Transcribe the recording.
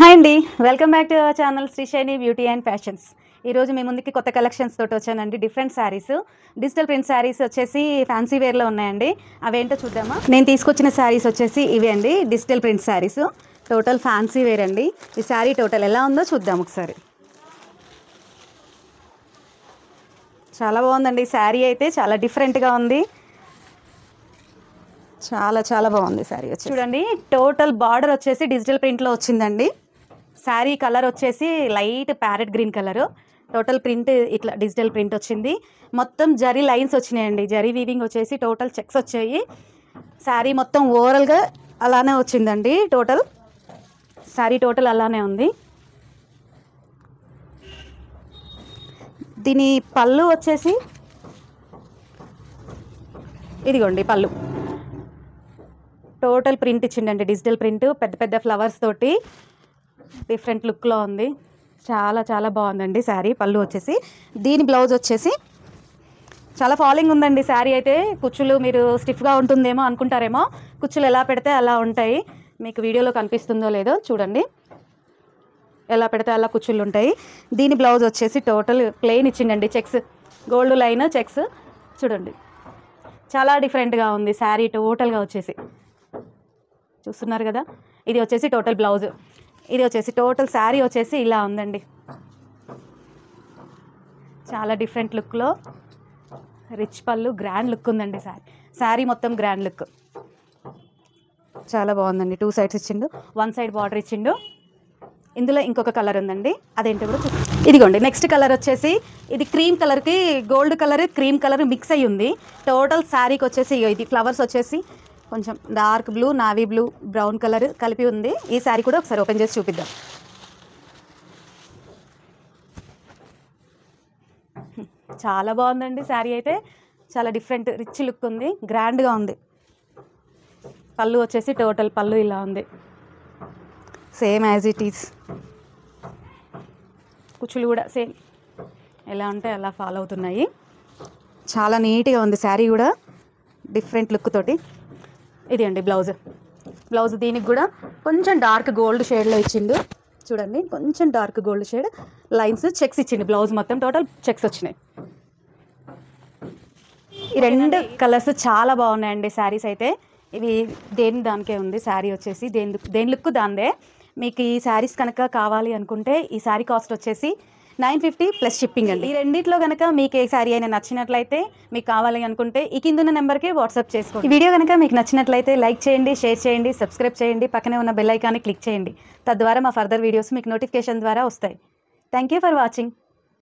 Hi అండి, welcome back to our channel Srisaini beauty and fashions. ఈరోజు మీ ముందుకి కొత్త కలెక్షన్స్ తోటి వచ్చానండి. Different saris, digital print saris వచ్చేసి ఫ్యాన్సీ వేర్లో ఉన్నాయండి. అవేంటో చూద్దామా. నేను తీసుకొచ్చిన శారీస్ వచ్చేసి ఇవి అండి, digital print saris. Total fancy wear అండి. ఈ శారీ టోటల్ ఎలా ఉందో చూద్దాం ఒకసారి. చాలా బాగుందండి శారీ, అయితే చాలా డిఫరెంట్గా ఉంది. చాలా చాలా బాగుంది శారీ వచ్చి. చూడండి, టోటల్ బార్డర్ వచ్చేసి డిజిటల్ ప్రింట్లో వచ్చిందండి. శారీ కలర్ వచ్చేసి light parrot green colour. Total print ఇట్లా డిజిటల్ ప్రింట్ వచ్చింది. మొత్తం జరీ లైన్స్ వచ్చినాయండి. జరీ వీవింగ్ వచ్చేసి టోటల్ చెక్స్ వచ్చాయి. శారీ మొత్తం ఓవరాల్గా అలానే వచ్చిందండి. టోటల్ శారీ టోటల్ అలానే ఉంది. దీని పళ్ళు వచ్చేసి ఇదిగోండి పళ్ళు. టోటల్ ప్రింట్ ఇచ్చిండండి, డిజిటల్ ప్రింట్, పెద్ద పెద్ద ఫ్లవర్స్ తోటి డిఫరెంట్ లుక్లో ఉంది. చాలా చాలా బాగుందండి శారీ. పళ్ళు వచ్చేసి, దీని బ్లౌజ్ వచ్చేసి చాలా ఫాలింగ్ ఉందండి శారీ అయితే. కుచ్చులు మీరు స్టిఫ్గా ఉంటుందేమో అనుకుంటారేమో, కుచ్చులు ఎలా పెడితే అలా ఉంటాయి. మీకు వీడియోలో కనిపిస్తుందో లేదో చూడండి, ఎలా పెడితే అలా కుచ్చులు ఉంటాయి. దీని బ్లౌజ్ వచ్చేసి టోటల్ ప్లెయిన్ ఇచ్చిండండి, చెక్స్, గోల్డ్ లైన్ చెక్స్. చూడండి చాలా డిఫరెంట్గా ఉంది శారీ టోటల్గా వచ్చేసి. చూస్తున్నారు కదా, ఇది వచ్చేసి టోటల్ బ్లౌజ్. ఇది వచ్చేసి టోటల్ శారీ వచ్చేసి ఇలా ఉందండి. చాలా డిఫరెంట్ లుక్లో రిచ్ పళ్ళు, గ్రాండ్ లుక్ ఉందండి శారీ. శారీ మొత్తం గ్రాండ్ లుక్, చాలా బాగుందండి. 2 సైడ్స్ ఇచ్చిండు, 1 సైడ్ బార్డర్ ఇచ్చిండు. ఇందులో ఇంకొక కలర్ ఉందండి, అదేంటో కూడా చూద్దాం. ఇదిగోండి నెక్స్ట్ కలర్ వచ్చేసి ఇది క్రీమ్ కలర్కి gold colour, cream colour mix అయ్యి ఉంది. టోటల్ శారీకి వచ్చేసి ఇది ఫ్లవర్స్ వచ్చేసి కొంచెం dark blue, navy blue, brown colour కలిపి ఉంది. ఈ శారీ కూడా ఒకసారి ఓపెన్ చేసి చూపిద్దాం. చాలా బాగుందండి శారీ అయితే. చాలా డిఫరెంట్ రిచ్ లుక్ ఉంది, గ్రాండ్గా ఉంది. పళ్ళు వచ్చేసి టోటల్ పళ్ళు ఇలా ఉంది, సేమ్ యాజ్ ఇట్ ఈస్. కుచ్చులు కూడా సేమ్ ఎలా ఉంటే అలా ఫాలో అవుతున్నాయి. చాలా నీట్గా ఉంది శారీ కూడా, డిఫరెంట్ లుక్ తోటి. ఇది అండి బ్లౌజ్. బ్లౌజ్ దీనికి కూడా కొంచెం డార్క్ గోల్డ్ షేడ్లో ఇచ్చిండు. చూడండి కొంచెం dark gold shade lines, checks ఇచ్చిండు. బ్లౌజ్ మొత్తం టోటల్ చెక్స్ వచ్చినాయి. ఈ 2 కలర్స్ చాలా బాగున్నాయండి శారీస్ అయితే. ఇవి దేని దానికే ఉంది శారీ వచ్చేసి, దేని లుక్ దాందే. మీకు ఈ శారీస్ కనుక కావాలి అనుకుంటే ఈ శారీ కాస్ట్ వచ్చేసి 950 ప్లస్ షిప్పింగ్ అండి. ఈ రెండిట్లో కనుక మీకు ఏ శారీ అయినా నచ్చినట్లయితే, మీకు కావాలి అనుకుంటే ఈ కిందున్న నెంబర్కి వాట్సాప్ చేసుకోండి. ఈ వీడియో కనుక మీకు నచ్చినట్లయితే లైక్ చేయండి, షేర్ చేయండి, సబ్స్క్రైబ్ చేయండి, పక్కనే ఉన్న బెల్ ఐకాన్ని క్లిక్ చేయండి. తద్వారా మా ఫర్దర్ వీడియోస్ మీకు నోటిఫికేషన్ ద్వారా వస్తాయి. Thank you for watching.